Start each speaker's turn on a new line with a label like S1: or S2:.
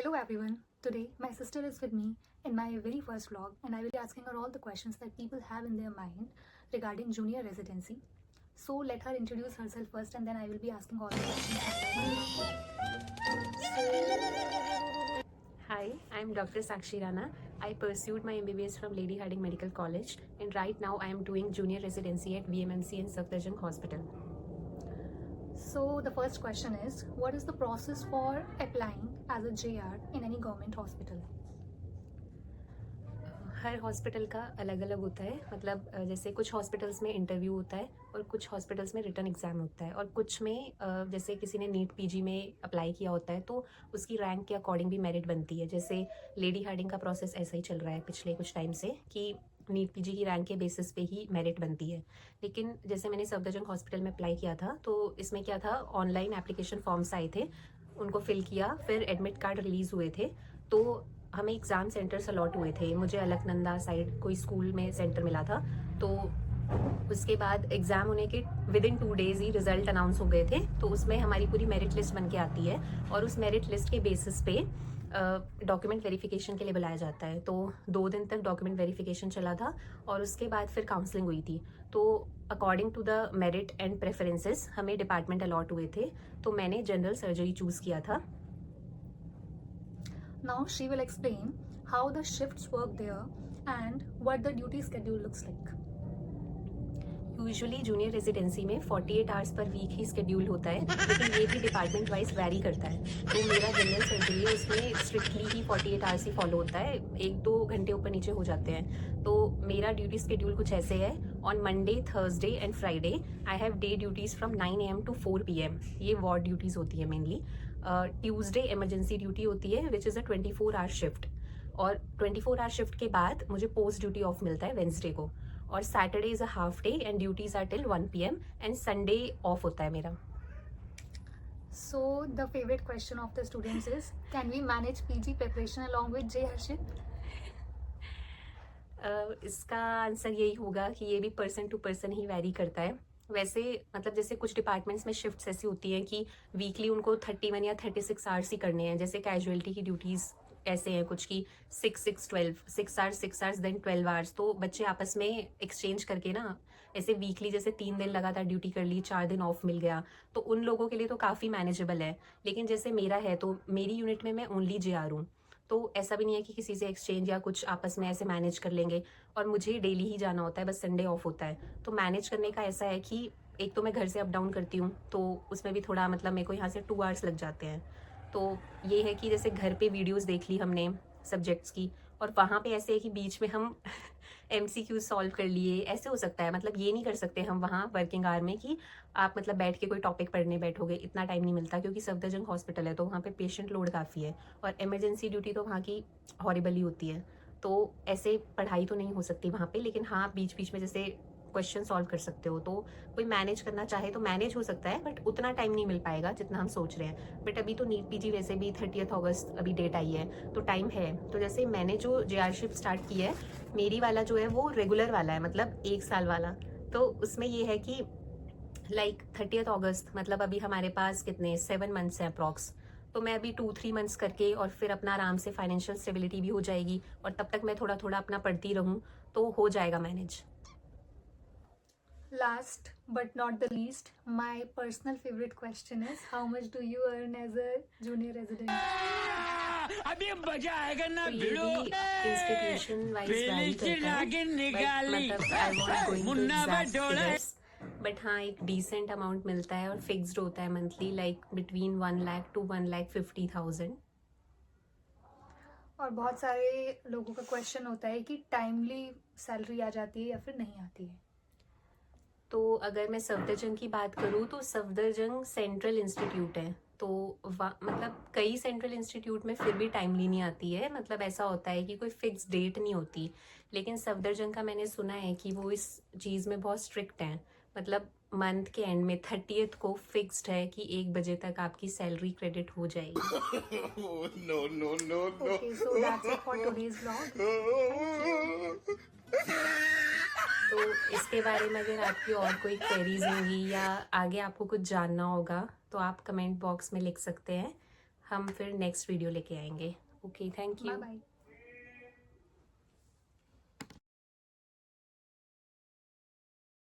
S1: Hello everyone. Today my sister is with me in my very first vlog and I will be asking her all the questions that people have in their mind regarding junior residency. So let her introduce herself first and then I will be asking all the questions.
S2: Hi, I'm Dr. Sakshi Rana. I pursued my MBBS from Lady Hardinge Medical College and right now I am doing junior residency at VMMC in Safdarjung Hospital.
S1: So the first question is, what is the process for applying as a JR in any government hospital?
S2: Her hospital का अलग अलग होता है, मतलब जैसे कुछ hospitals में interview होता है और कुछ हॉस्पिटल्स में रिटर्न एग्ज़ाम होता है और कुछ में जैसे किसी ने नीट पीजी में अप्लाई किया होता है तो उसकी रैंक के अकॉर्डिंग भी मेरिट बनती है। जैसे लेडी हार्डिंग का प्रोसेस ऐसा ही चल रहा है पिछले कुछ टाइम से कि नीट पीजी की रैंक के बेसिस पे ही मेरिट बनती है। लेकिन जैसे मैंने सफदरजंग हॉस्पिटल में अप्लाई किया था तो इसमें क्या था, ऑनलाइन एप्लीकेशन फॉर्म्स आए थे, उनको फिल किया, फिर एडमिट कार्ड रिलीज़ हुए थे तो हमें एग्ज़ाम सेंटर्स अलॉट हुए थे। मुझे अलकनंदा साइड कोई स्कूल में सेंटर मिला था तो उसके बाद एग्ज़ाम होने के विदिन 2 डेज़ ही रिज़ल्ट अनाउंस हो गए थे। तो उसमें हमारी पूरी मेरिट लिस्ट बन के आती है और उस मेरिट लिस्ट के बेसिस पे डॉक्यूमेंट वेरिफिकेशन के लिए बुलाया जाता है। तो 2 दिन तक डॉक्यूमेंट वेरिफिकेशन चला था और उसके बाद फिर काउंसलिंग हुई थी। तो according to the merit and preferences हमें डिपार्टमेंट अलॉट हुए थे तो मैंने जनरल सर्जरी चूज़ किया था।
S1: Now she will explain how the shifts work there and what the duty schedule looks like.
S2: Usually junior residency में 48 आवर्स पर वीक ही schedule होता है, लेकिन ये भी डिपार्टमेंट वाइज वैरी करता है। तो मेरा जनरल सर्जरी है, उसमें स्ट्रिक्टली ही 48 आवर्स ही फॉलो होता है, 1-2 घंटे ऊपर नीचे हो जाते हैं। तो मेरा ड्यूटी स्केड्यूल कुछ ऐसे है, on Monday, Thursday and Friday I have day duties from 9 AM to 4 PM। ये वार्ड ड्यूटीज़ होती है मेनली। ट्यूसडे इमरजेंसी ड्यूटी होती है which is a 24 hour shift, और 24 आवर शिफ्ट के बाद मुझे पोस्ट ड्यूटी ऑफ मिलता है वेंसडे को, और Saturday is a half day and duties are till 1 PM and Sunday off होता है मेरा।
S1: So the favorite question of the students is, can we manage PG preparation along with J Harshit?
S2: इसका answer यही होगा कि ये भी person to person ही वैरी करता है। वैसे मतलब जैसे कुछ डिपार्टमेंट्स में शिफ्ट्स ऐसी होती हैं कि वीकली उनको 31 या 36 आवर्स ही करने हैं। जैसे कैजुअलिटी की ड्यूटीज़ ऐसे हैं कुछ की 6-6-12, 6 आवर्स 6 आवर्स देन 12 आवर्स। तो बच्चे आपस में एक्सचेंज करके ना ऐसे वीकली जैसे 3 दिन लगातार ड्यूटी कर ली, 4 दिन ऑफ मिल गया, तो उन लोगों के लिए तो काफ़ी मैनेजेबल है। लेकिन जैसे मेरा है तो मेरी यूनिट में मैं ओनली JR हूँ, तो ऐसा भी नहीं है कि किसी से एक्सचेंज या कुछ आपस में ऐसे मैनेज कर लेंगे, और मुझे डेली ही जाना होता है, बस संडे ऑफ होता है। तो मैनेज करने का ऐसा है कि एक तो मैं घर से अप डाउन करती हूँ तो उसमें भी थोड़ा मतलब मेरे को यहाँ से 2 आवर्स लग जाते हैं। तो ये है कि जैसे घर पे वीडियोस देख ली हमने सब्जेक्ट्स की, और वहाँ पे ऐसे है कि बीच में हम MCQ सॉल्व कर लिए, ऐसे हो सकता है। मतलब ये नहीं कर सकते हम वहाँ वर्किंग आवर में कि आप मतलब बैठ के कोई टॉपिक पढ़ने बैठोगे, इतना टाइम नहीं मिलता, क्योंकि सफदरजंग हॉस्पिटल है तो वहाँ पे पेशेंट लोड काफ़ी है और इमरजेंसी ड्यूटी तो वहाँ की हॉरिबली होती है। तो ऐसे पढ़ाई तो नहीं हो सकती वहाँ पे, लेकिन हाँ बीच बीच में जैसे क्वेश्चन सॉल्व कर सकते हो। तो कोई मैनेज करना चाहे तो मैनेज हो सकता है, बट उतना टाइम नहीं मिल पाएगा जितना हम सोच रहे हैं। बट अभी तो नीट पीजी वैसे भी 30 अगस्त अभी डेट आई है तो टाइम है। तो जैसे मैंने जो JR शिफ्ट स्टार्ट की है, मेरी वाला जो है वो रेगुलर वाला है, मतलब 1 साल वाला। तो उसमें ये है कि लाइक 30 अगस्त मतलब अभी हमारे पास कितने 7 मंथ्स हैं अप्रॉक्स। तो मैं अभी 2-3 मंथ्स करके और फिर अपना आराम से फाइनेंशियल स्टेबिलिटी भी हो जाएगी, और तब तक मैं थोड़ा थोड़ा अपना पढ़ती रहूँ तो हो जाएगा manage.
S1: Last but not the least, my personal favorite question is, how much do you earn as a junior resident?
S3: अभी मजा आएगा ना
S2: तो ये
S3: भिड़ो,
S2: भी इंस्टीट्यूशन वाइज वैरी
S3: से
S2: करता है,
S3: लाके
S2: बट
S3: निकाली
S2: मतलब आई वॉन्ट गोइंग टू
S3: मुन्ना
S2: एग्जैक्ट
S3: बटोला।
S2: फिगर्स, बट हाँ एक डिसेंट अमाउंट मिलता है और फिक्स्ड होता है monthly, like between 1 lakh to 1,50,000।
S1: और बहुत सारे लोगों का क्वेश्चन होता है कि टाइमली सैलरी आ जाती है या फिर नहीं आती है।
S2: तो अगर मैं सफदरजंग की बात करूँ तो सफदरजंग सेंट्रल इंस्टीट्यूट है, तो मतलब कई सेंट्रल इंस्टीट्यूट में फिर भी टाइमली नहीं आती है। मतलब ऐसा होता है कि कोई फिक्स डेट नहीं होती, लेकिन सफदरजंग का मैंने सुना है कि वो इस चीज़ में बहुत स्ट्रिक्ट हैं। मतलब मंथ के एंड में 30th को फिक्स्ड है कि 1 बजे तक आपकी सैलरी क्रेडिट हो जाएगी।
S3: No no no no.
S1: Okay, so that's it for today's vlog. Thank you.
S2: तो इसके बारे में अगर आपकी और कोई क्वेरीज होंगी या आगे आपको कुछ जानना होगा तो आप कमेंट बॉक्स में लिख सकते हैं, हम फिर नेक्स्ट वीडियो लेके आएंगे. Okay, thank you.
S1: Bye bye.